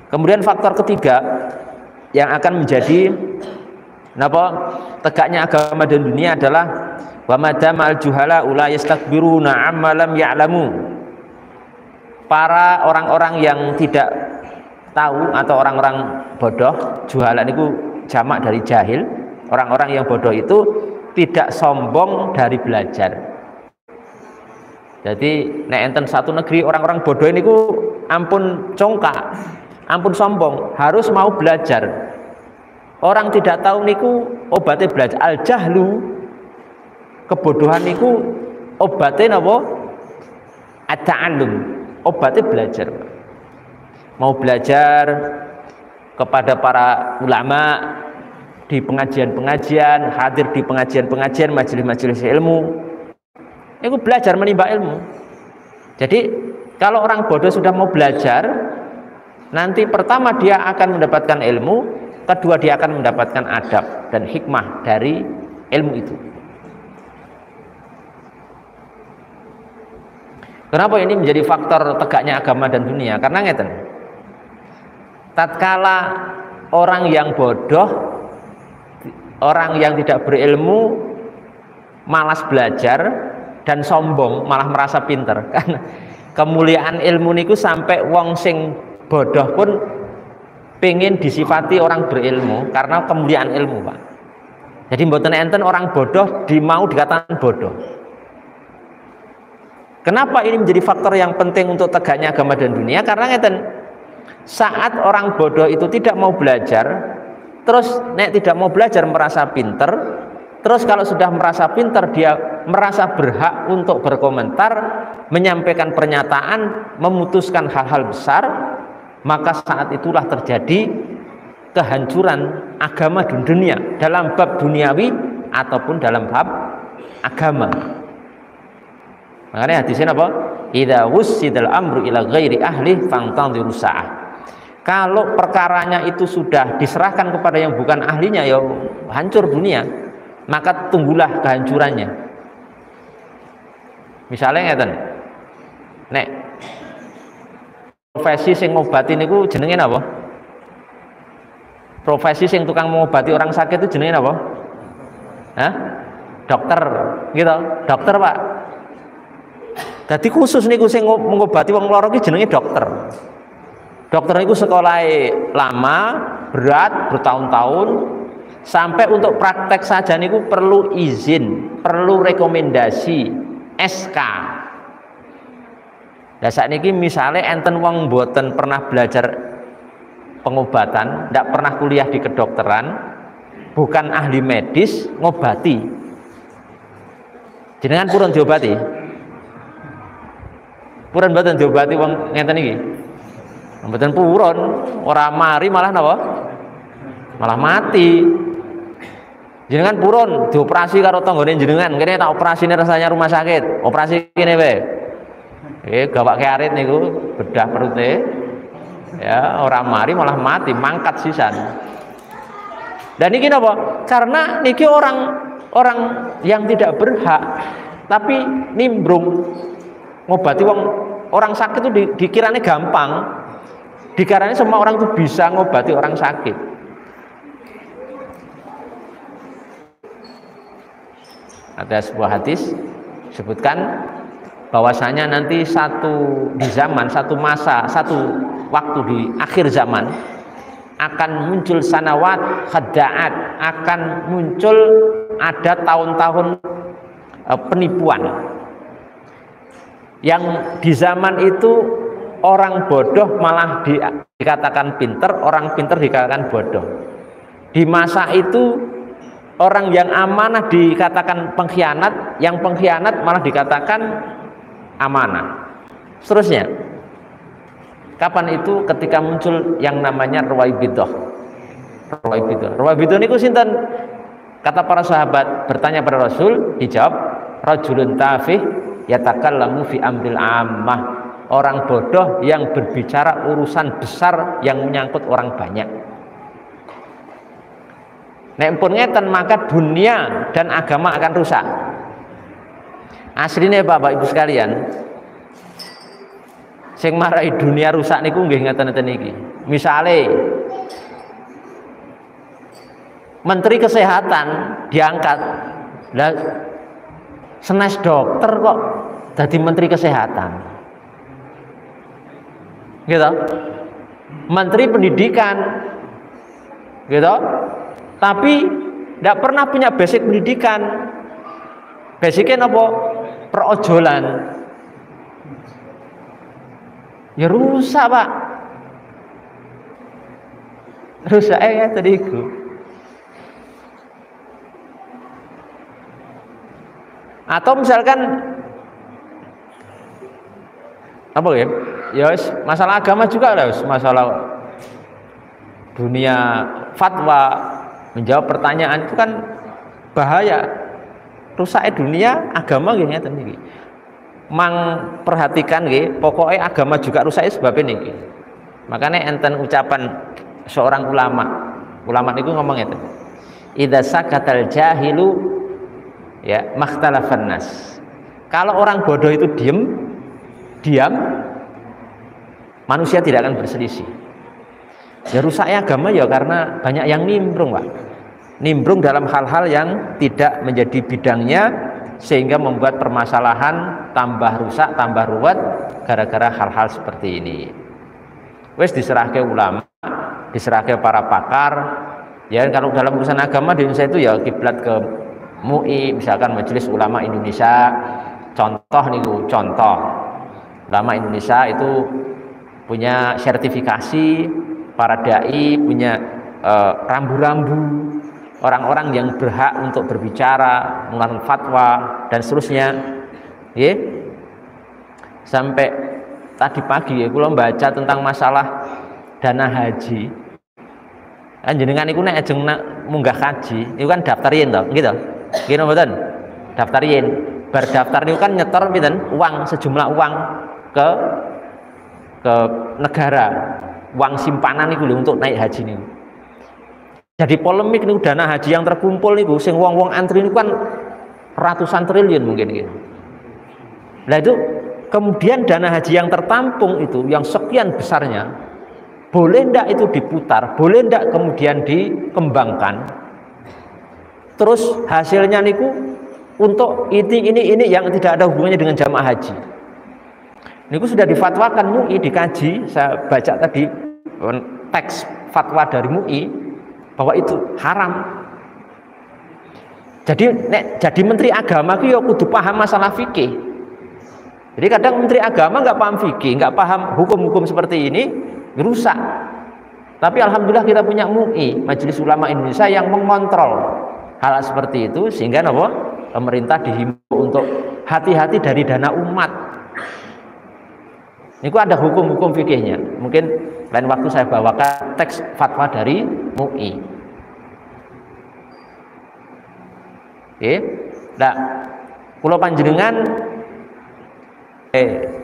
Kemudian faktor ketiga yang akan menjadi tegaknya agama dan dunia adalah wa madamal juhala ula yastakbiruna amma lam ya'lamu. Para orang-orang yang tidak tahu atau orang-orang bodoh, juhala niku jamak dari jahil. Orang-orang yang bodoh itu tidak sombong dari belajar. Jadi nek enten satu negeri orang-orang bodoh ini ku ampun congkak, ampun sombong, harus mau belajar. Orang tidak tahu niku obatnya belajar. Al jahlu, kebodohan niku obatnya napa? At-ta'allum, obatnya belajar. Mau belajar kepada para ulama di pengajian-pengajian, hadir di pengajian-pengajian, majelis-majelis ilmu. Itu belajar menimba ilmu. Jadi kalau orang bodoh sudah mau belajar, nanti pertama dia akan mendapatkan ilmu, kedua dia akan mendapatkan adab dan hikmah dari ilmu itu. Kenapa ini menjadi faktor tegaknya agama dan dunia? Karena ngeten, tatkala orang yang bodoh, orang yang tidak berilmu malas belajar dan sombong, malah merasa pinter. Karena kemuliaan ilmu niku sampai wong sing bodoh pun pengen disifati orang berilmu karena kemuliaan ilmu, Pak. Jadi mboten enten orang bodoh mau dikatakan bodoh. Kenapa ini menjadi faktor yang penting untuk tegaknya agama dan dunia? Karena ngeten, saat orang bodoh itu tidak mau belajar, terus nek tidak mau belajar merasa pinter, terus kalau sudah merasa pinter dia merasa berhak untuk berkomentar, menyampaikan pernyataan, memutuskan hal-hal besar, maka saat itulah terjadi kehancuran agama dan dunia dalam bab duniawi ataupun dalam bab agama. Makanya hadisnya apa? Idza wussidal amru ila ghairi ahli fantadhiru sa'ah. Kalau perkaranya itu sudah diserahkan kepada yang bukan ahlinya, ya hancur dunia, maka tunggulah kehancurannya. Misalnya ngeten, nek profesi sing ngobati niku jenenge apa? Profesi sing tukang mengobati orang sakit itu jenenge apa? Hah? Dokter, gitu. Dokter, Pak. Jadi khusus niku sing mengobati wong lara iki jenenge dokter. Dokter niku sekolahnya lama, berat, bertahun-tahun, sampai untuk praktek saja niku perlu izin, perlu rekomendasi, SK. Nah saat ini misalnya enten wong mboten pernah belajar pengobatan, tidak pernah kuliah di kedokteran, bukan ahli medis, ngobati. Jenengan purun diobati? Purun mboten diobati wong ngeten iki? Mboten purun, ora mari malah napa? Malah mati. Jenengan purun dioperasi karo tanggane jenengan, kene tak operasine rasanya rumah sakit. Operasi kene wae. Gawake arit niku bedah perute. Ya, orang mari malah mati, mangkat sisan. Dan niki napa? Karena niki orang yang tidak berhak tapi nimbrung ngobati orang sakit itu dikiranya gampang. Dikiranya semua orang itu bisa ngobati orang sakit. Ada sebuah hadis sebutkan bahwasanya nanti di zaman, satu masa, satu waktu di akhir zaman akan muncul sanawat khadda'at, akan muncul ada tahun-tahun penipuan yang di zaman itu orang bodoh malah dikatakan pinter, orang pinter dikatakan bodoh. Di masa itu orang yang amanah dikatakan pengkhianat, yang pengkhianat malah dikatakan amanah. Seterusnya. Kapan itu? Ketika muncul yang namanya ruwaibidah. Ruwaibidah niku sinten? Kata para sahabat bertanya pada Rasul, dijawab rajulun tafih yatakallamu fi amril ammah. Orang bodoh yang berbicara urusan besar yang menyangkut orang banyak. Nek pun ngeten maka dunia dan agama akan rusak. Aslinya Bapak Ibu sekalian, Sing marai dunia rusak niku nggih ngeten-ngeten iki. Misale Menteri Kesehatan diangkat, lah senes dokter kok jadi Menteri Kesehatan, gitu. Menteri Pendidikan, gitu. Tapi tidak pernah punya basic pendidikan. Basicnya apa? Perojolan. Ya rusak Pak. Rusak ya tadi itu. Atau misalkan apa ya? Ya masalah agama juga lah, masalah dunia fatwa, menjawab pertanyaan itu kan bahaya. Rusaknya dunia agama nggih ngeten iki. Mang perhatikan nggih, pokoknya agama juga rusaknya sebabnya niki. Makanya enten ucapan seorang ulama niku ngomong ngeten. Idza sakatal jahilu ya makhtalafan nas. Kalau orang bodoh itu diam, manusia tidak akan berselisih. Ya rusaknya agama ya karena banyak yang nimbrung Pak. Nimbrung dalam hal-hal yang tidak menjadi bidangnya, sehingga membuat permasalahan tambah rusak, tambah ruwet gara-gara hal-hal seperti ini. Wes diserahke ulama, diserahke para pakar. Ya kalau dalam urusan agama di Indonesia itu ya kiblat ke MUI, misalkan Majelis Ulama Indonesia. Contoh ulama Indonesia itu punya sertifikasi, para dai punya rambu-rambu, orang-orang yang berhak untuk berbicara, mengeluarkan fatwa dan seterusnya. Ya. Sampai tadi pagi ya kula baca tentang masalah dana haji. Jenengan iku nek ajeng munggah haji, iku kan daftarin to, gitu. Nggih napa mboten? Daftarin. Bar daftar niku kan nyetor pinten? Uang, sejumlah uang ke negara. Uang simpanan niku lho untuk naik haji niku. Jadi polemik nih dana haji yang terkumpul nih, sing wong-wong antri ini kan ratusan triliun mungkin gitu. Nah itu kemudian dana haji yang tertampung itu yang sekian besarnya, boleh ndak itu diputar, boleh ndak kemudian dikembangkan. Terus hasilnya niku untuk ini yang tidak ada hubungannya dengan jamaah haji. Niku sudah difatwakan MUI, dikaji. Saya baca tadi teks fatwa dari MUI bahwa itu haram. Jadi menteri agama itu ya kudu paham masalah fikih. Jadi kadang menteri agama nggak paham fikih, nggak paham hukum-hukum seperti ini, rusak. Tapi alhamdulillah kita punya MUI, Majelis Ulama Indonesia, yang mengontrol hal seperti itu, sehingga pemerintah dihimbau untuk hati-hati dari dana umat. Ini ada hukum-hukum fikihnya. Mungkin lain waktu saya bawakan teks fatwa dari MUI. Oke. Nah, kalau panjenengan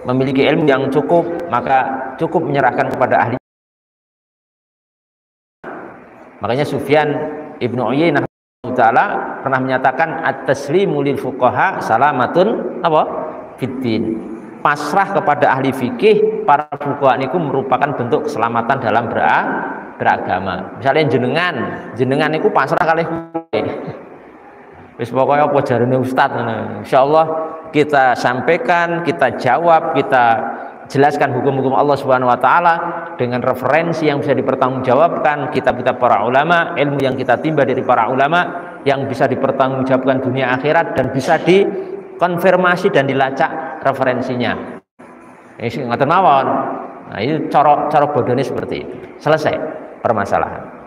memiliki ilmu yang cukup, maka cukup menyerahkan kepada ahli. Makanya Sufyan Ibnu Uyainah taala pernah menyatakan at-taslimu lil fuqaha salamatun apa? Fiddin. Pasrah kepada ahli fikih, para fuqaha niku merupakan bentuk keselamatan dalam beragama. Misalnya jenengan niku pasrah kalih kowe. Wis pokoke apa jarene ustaz ngono. Insyaallah kita sampaikan, kita jawab, kita jelaskan hukum-hukum Allah Subhanahu wa taala dengan referensi yang bisa dipertanggungjawabkan, kitab-kitab para ulama, ilmu yang kita timba dari para ulama yang bisa dipertanggungjawabkan dunia akhirat dan bisa dikonfirmasi dan dilacak referensinya. Ini ngoten mawon. Nah, itu cara bodone seperti itu. Selesai permasalahan.